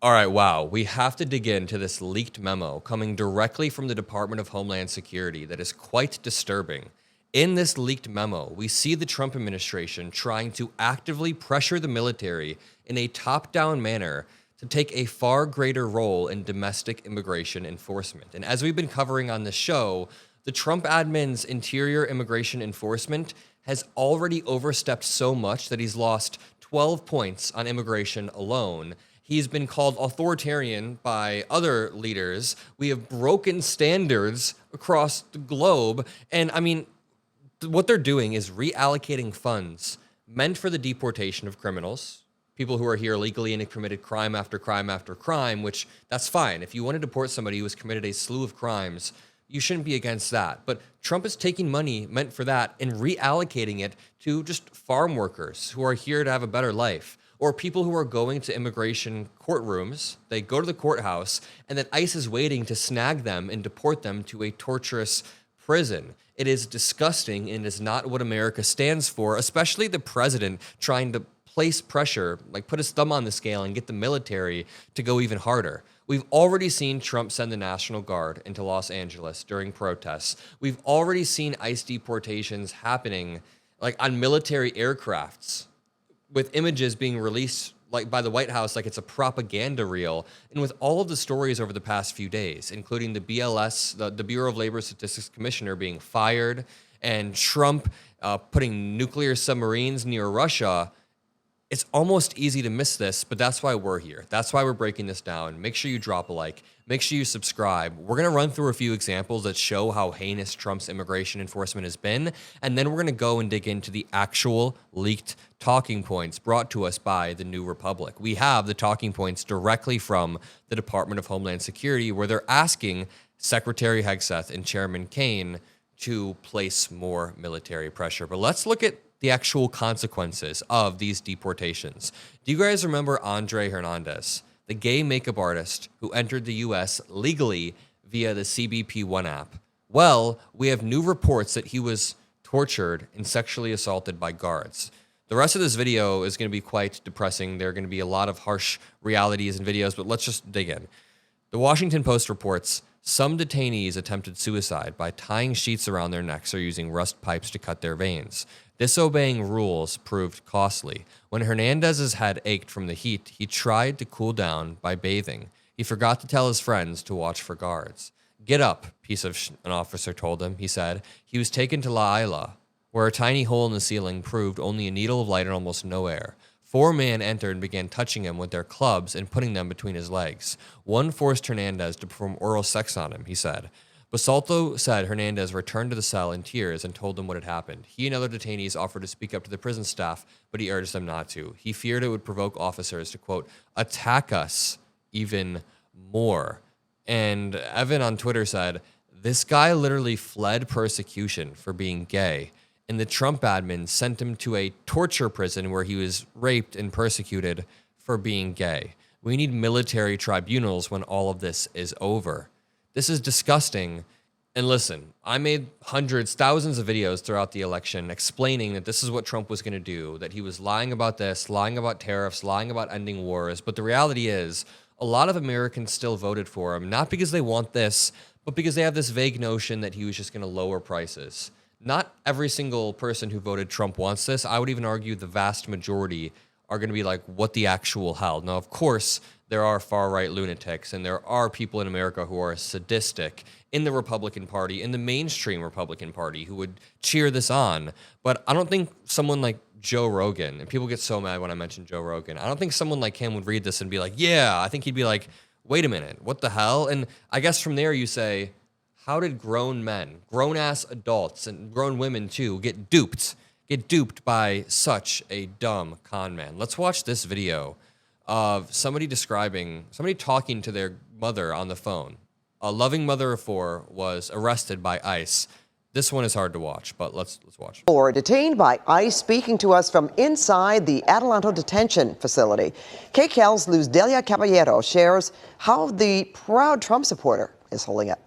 All right, wow. We have to dig into this leaked memo coming directly from the Department of Homeland Security that is quite disturbing. In this leaked memo, we see the Trump administration trying to actively pressure the military in a top-down manner to take a far greater role in domestic immigration enforcement. And as we've been covering on this show, the Trump admin's interior immigration enforcement has already overstepped so much that he's lost 12 points on immigration alone. He's been called authoritarian by other leaders. We have broken standards across the globe. And I mean, what they're doing is reallocating funds meant for the deportation of criminals, people who are here illegally and have committed crime after crime after crime, which that's fine. If you want to deport somebody who has committed a slew of crimes, you shouldn't be against that. But Trump is taking money meant for that and reallocating it to just farm workers who are here to have a better life, or people who are going to immigration courtrooms. They go to the courthouse, and then ICE is waiting to snag them and deport them to a torturous prison. It is disgusting and is not what America stands for, especially the president trying to place pressure, like put his thumb on the scale and get the military to go even harder. We've already seen Trump send the National Guard into Los Angeles during protests. We've already seen ICE deportations happening like on military aircrafts, with images being released like by the White House like it's a propaganda reel, and with all of the stories over the past few days, including the BLS, the Bureau of Labor Statistics Commissioner being fired, and Trump putting nuclear submarines near Russia, it's almost easy to miss this, but that's why we're here. That's why we're breaking this down. Make sure you drop a like. Make sure you subscribe. We're going to run through a few examples that show how heinous Trump's immigration enforcement has been, and then we're going to go and dig into the actual leaked talking points brought to us by the New Republic. We have the talking points directly from the Department of Homeland Security, where they're asking Secretary Hegseth and Chairman Kaine to place more military pressure. But let's look at the actual consequences of these deportations. Do you guys remember Andre Hernandez, the gay makeup artist who entered the U.S. legally via the CBP One app? Well, we have new reports that he was tortured and sexually assaulted by guards. The rest of this video is going to be quite depressing. There are going to be a lot of harsh realities and videos, but let's just dig in. The Washington Post reports some detainees attempted suicide by tying sheets around their necks or using rust pipes to cut their veins. Disobeying rules proved costly. When Hernandez's head ached from the heat, he tried to cool down by bathing. He forgot to tell his friends to watch for guards. "Get up, piece of an officer told him, he said. He was taken to La Isla, where a tiny hole in the ceiling proved only a needle of light and almost no air. 4 men entered and began touching him with their clubs and putting them between his legs. One forced Hernandez to perform oral sex on him, he said. Basalto said Hernandez returned to the cell in tears and told them what had happened. He and other detainees offered to speak up to the prison staff, but he urged them not to. He feared it would provoke officers to, quote, attack us even more. And Evan on Twitter said, this guy literally fled persecution for being gay, and the Trump admin sent him to a torture prison where he was raped and persecuted for being gay. We need military tribunals when all of this is over. This is disgusting. And listen, I made hundreds, thousands of videos throughout the election explaining that this is what Trump was going to do, that he was lying about this, lying about tariffs, lying about ending wars. But the reality is, a lot of Americans still voted for him, not because they want this, but because they have this vague notion that he was just going to lower prices. Not every single person who voted Trump wants this. I would even argue the vast majority are going to be like, what the actual hell? Now, of course, there are far-right lunatics, and there are people in America who are sadistic in the Republican Party, in the mainstream Republican Party, who would cheer this on. But I don't think someone like Joe Rogan, and people get so mad when I mention Joe Rogan, I don't think someone like him would read this and be like, yeah, I think he'd be like, wait a minute, what the hell? And I guess from there you say, how did grown men, grown-ass adults, and grown women too, get duped by such a dumb con man? Let's watch this video of somebody talking to their mother on the phone. A loving mother of 4 was arrested by ICE. This one is hard to watch, but let's watch. Or detained by ICE, speaking to us from inside the Adelanto detention facility. KCAL's Luz Delia Caballero shares how the proud Trump supporter is holding up.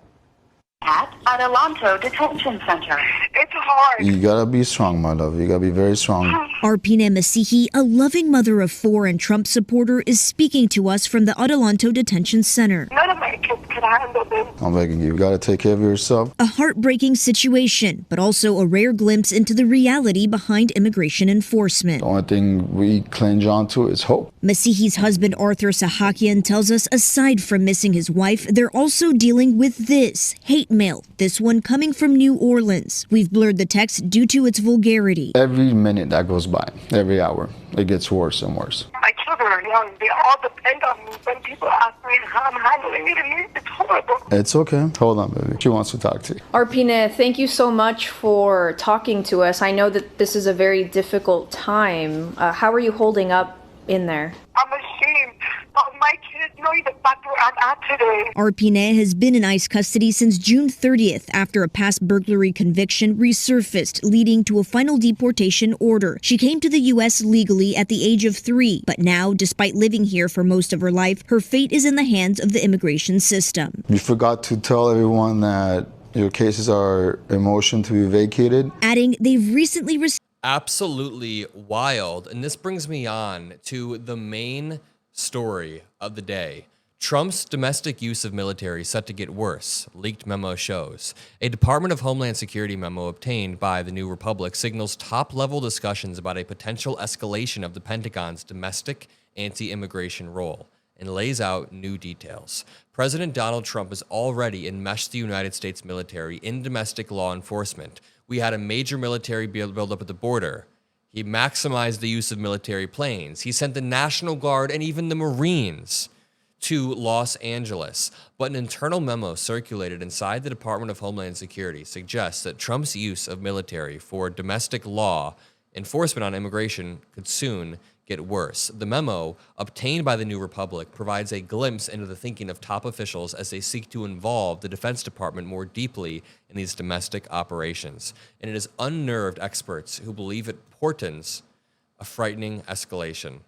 at Adelanto Detention Center. It's hard. You gotta be strong, my love. You gotta be very strong. Arpine Masihi, a loving mother of 4 and Trump supporter, is speaking to us from the Adelanto Detention Center. None of my kids could handle this. I'm begging you. You gotta take care of yourself. A heartbreaking situation, but also a rare glimpse into the reality behind immigration enforcement. The only thing we cling on to is hope. Masihi's husband, Arthur Sahakian, tells us aside from missing his wife, they're also dealing with this hate mail, this one coming from New Orleans. We've blurred the text due to its vulgarity. Every minute that goes by, every hour, it gets worse and worse. My children are young. They all depend on me. When people ask me how I'm handling it, it's horrible. It's okay. Hold on, baby. She wants to talk to you. Arpine, thank you so much for talking to us. I know that this is a very difficult time. How are you holding up in there? I'm ashamed of my kids knowing the fact where I'm at today. Arpine has been in ICE custody since June 30th after a past burglary conviction resurfaced, leading to a final deportation order. She came to the U.S. legally at the age of 3, but now, despite living here for most of her life, her fate is in the hands of the immigration system. You forgot to tell everyone that your cases are in motion to be vacated. Adding, they've recently received Absolutely wild. And this brings me on to the main story of the day. Trump's domestic use of military set to get worse, leaked memo shows. A Department of Homeland Security memo obtained by the New Republic signals top-level discussions about a potential escalation of the Pentagon's domestic anti-immigration role and lays out new details. President Donald Trump has already enmeshed the United States military in domestic law enforcement. We had a major military buildup at the border. He maximized the use of military planes. He sent the National Guard and even the Marines to Los Angeles. But an internal memo circulated inside the Department of Homeland Security suggests that Trump's use of military for domestic law enforcement on immigration could soon get worse. The memo, obtained by the New Republic, provides a glimpse into the thinking of top officials as they seek to involve the Defense Department more deeply in these domestic operations. And it has unnerved experts who believe it portends a frightening escalation.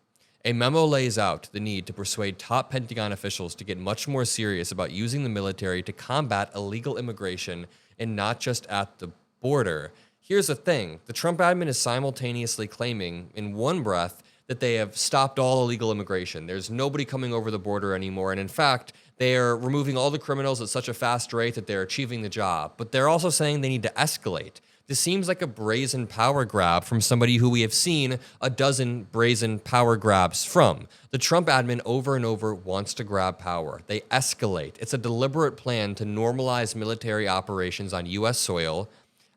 A memo lays out the need to persuade top Pentagon officials to get much more serious about using the military to combat illegal immigration and not just at the border. Here's the thing. The Trump admin is simultaneously claiming in one breath that they have stopped all illegal immigration. There's nobody coming over the border anymore. And in fact, they are removing all the criminals at such a fast rate that they're achieving the job. But they're also saying they need to escalate. This seems like a brazen power grab from somebody who we have seen a dozen brazen power grabs from. The Trump admin over and over wants to grab power. They escalate. It's a deliberate plan to normalize military operations on U.S. soil,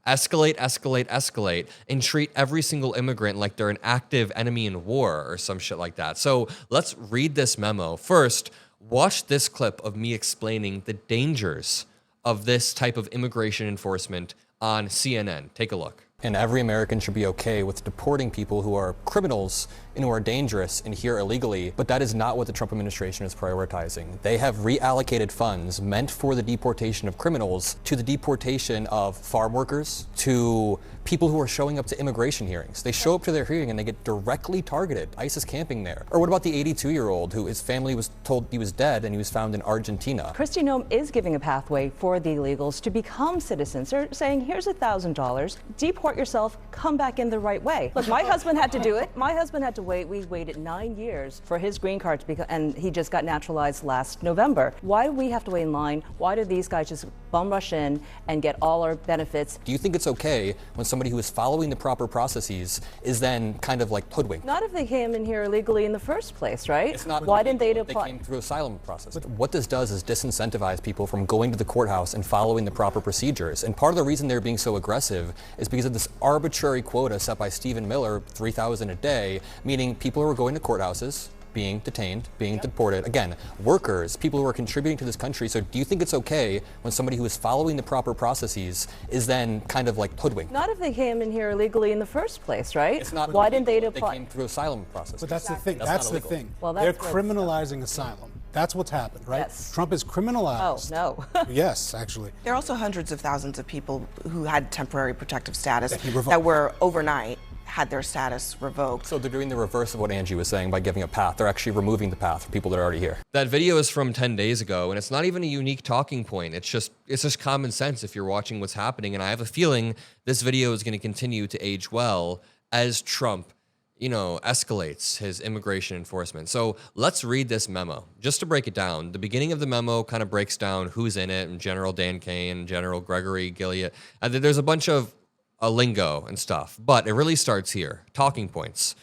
escalate, escalate, escalate, and treat every single immigrant like they're an active enemy in war or some shit like that. So let's read this memo. First, watch this clip of me explaining the dangers of this type of immigration enforcement on CNN. Take a look. And every American should be okay with deporting people who are criminals and who are dangerous and here illegally, but that is not what the Trump administration is prioritizing. They have reallocated funds meant for the deportation of criminals to the deportation of farm workers, to people who are showing up to immigration hearings. They show up to their hearing and they get directly targeted. ICE is camping there. Or what about the 82-year-old who his family was told he was dead and he was found in Argentina? Kristi Noem is giving a pathway for the illegals to become citizens. They're saying, here's $1,000, deport yourself, come back in the right way. Look, my husband had to do it. My husband had to wait. We waited 9 years for his green card to become, and he just got naturalized last November. Why do we have to wait in line? Why do these guys just bum rush in and get all our benefits? Do you think it's okay when somebody who is following the proper processes is then kind of like hoodwinked? Not if they came in here illegally in the first place, right? It's not. Why didn't they They apply? came through asylum process. What this does is disincentivize people from going to the courthouse and following the proper procedures. And part of the reason they're being so aggressive is because of this arbitrary quota set by Stephen Miller, 3,000 a day, meaning people who are going to courthouses, being detained, being deported. Again, workers, people who are contributing to this country. So do you think it's okay when somebody who is following the proper processes is then kind of like hoodwinked? Not if they came in here illegally in the first place, right? It's not. Why didn't they They apply? came through asylum process. But that's the thing. That's That's not the illegal. thing. Well, They're that's what- criminalizing asylum. That's what's happened, right? Yes. Trump is Oh, criminalized. no. Yes, actually. There are also hundreds of thousands of people who had temporary protective status That he revoked. that were overnight had their status revoked. So they're doing the reverse of what Angie was saying by giving a path. They're actually removing the path for people that are already here. That video is from 10 days ago, and it's not even a unique talking point. It's just common sense if you're watching what's happening. And I have a feeling this video is going to continue to age well as Trump, escalates his immigration enforcement. So let's read this memo. Just to break it down, the beginning of the memo kind of breaks down who's in it, and General Dan Kane, General Gregory Gilead. And then there's a bunch of lingo and stuff, but it really starts here. Talking points.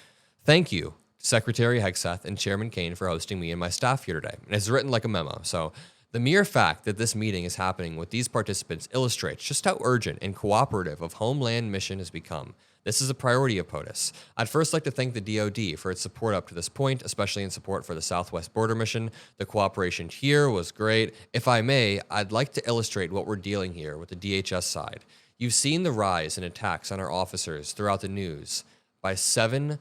Thank you, Secretary Hegseth and Chairman Kane, for hosting me and my staff here today. And it's written like a memo. So the mere fact that this meeting is happening with these participants illustrates just how urgent and cooperative of Homeland mission has become. This is a priority of POTUS. I'd first like to thank the DoD for its support up to this point, especially in support for the Southwest Border Mission. The cooperation here was great. If I may, I'd like to illustrate what we're dealing here with the DHS side. You've seen the rise in attacks on our officers throughout the news by 700%.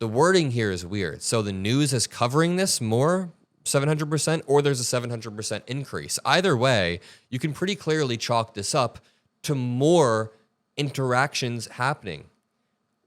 The wording here is weird. So the news is covering this more, 700%, or there's a 700% increase. Either way, you can pretty clearly chalk this up to more interactions happening.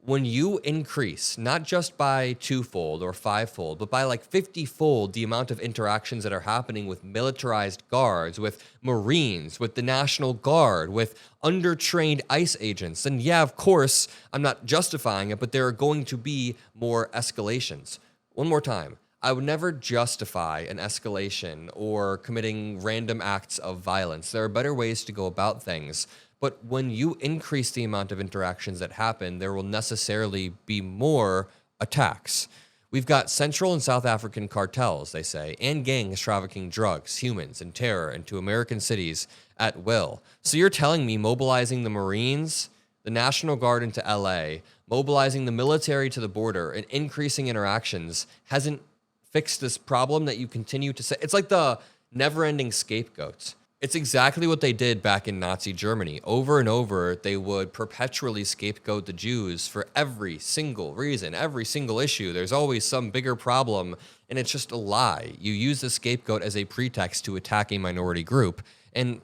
When you increase, not just by twofold or fivefold, but by like 50-fold the amount of interactions that are happening with militarized guards, with Marines, with the National Guard, with undertrained ICE agents, and yeah, of course, I'm not justifying it, but there are going to be more escalations. One more time. I would never justify an escalation or committing random acts of violence. There are better ways to go about things. But when you increase the amount of interactions that happen, there will necessarily be more attacks. We've got Central and South African cartels, they say, and gangs trafficking drugs, humans, and terror into American cities at will. So you're telling me mobilizing the Marines, the National Guard into LA, mobilizing the military to the border, and increasing interactions hasn't fixed this problem that you continue to say? It's like the never-ending scapegoats. It's exactly what they did back in Nazi Germany. Over and over, they would perpetually scapegoat the Jews for every single reason, every single issue. There's always some bigger problem, and it's just a lie. You use the scapegoat as a pretext to attack a minority group, and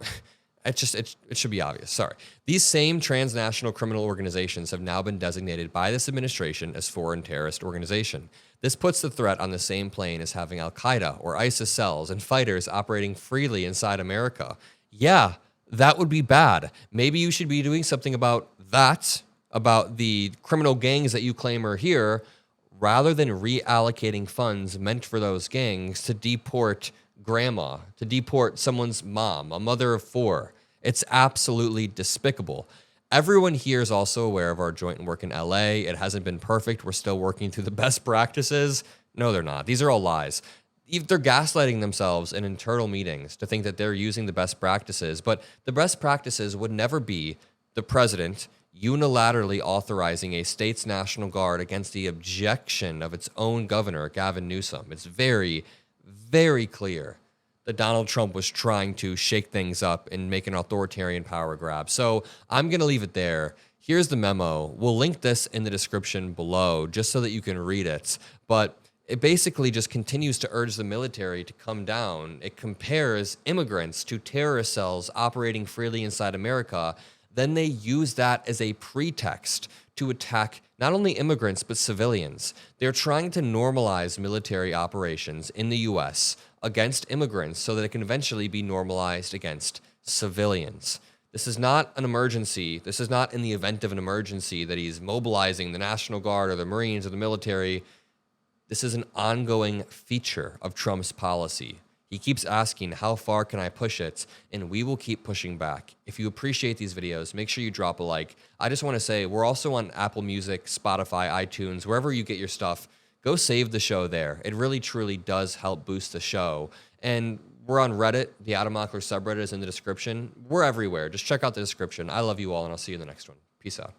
it should be obvious. Sorry. These same transnational criminal organizations have now been designated by this administration as foreign terrorist organization. This puts the threat on the same plane as having Al-Qaeda or ISIS cells and fighters operating freely inside America. Yeah, that would be bad. Maybe you should be doing something about that, about the criminal gangs that you claim are here, rather than reallocating funds meant for those gangs to deport grandma, to deport someone's mom, a mother of four. It's absolutely despicable. Everyone here is also aware of our joint work in LA. It hasn't been perfect. We're still working through the best practices. No, they're not. These are all lies. They're gaslighting themselves in internal meetings to think that they're using the best practices, but the best practices would never be the president unilaterally authorizing a state's National Guard against the objection of its own governor, Gavin Newsom. It's very, very clear that Donald Trump was trying to shake things up and make an authoritarian power grab. So I'm going to leave it there. Here's the memo. We'll link this in the description below just so that you can read it. But it basically just continues to urge the military to come down. It compares immigrants to terrorist cells operating freely inside America. Then they use that as a pretext to attack not only immigrants, but civilians. They're trying to normalize military operations in the U.S. against immigrants so that it can eventually be normalized against civilians. This is not an emergency. This is not in the event of an emergency that he's mobilizing the National Guard or the Marines or the military. This is an ongoing feature of Trump's policy. He keeps asking, how far can I push it? And we will keep pushing back. If you appreciate these videos, make sure you drop a like. I just want to say, we're also on Apple Music, Spotify, iTunes, wherever you get your stuff. Go save the show there. It really, truly does help boost the show. And we're on Reddit. The Adam Mockler subreddit is in the description. We're everywhere. Just check out the description. I love you all, and I'll see you in the next one. Peace out.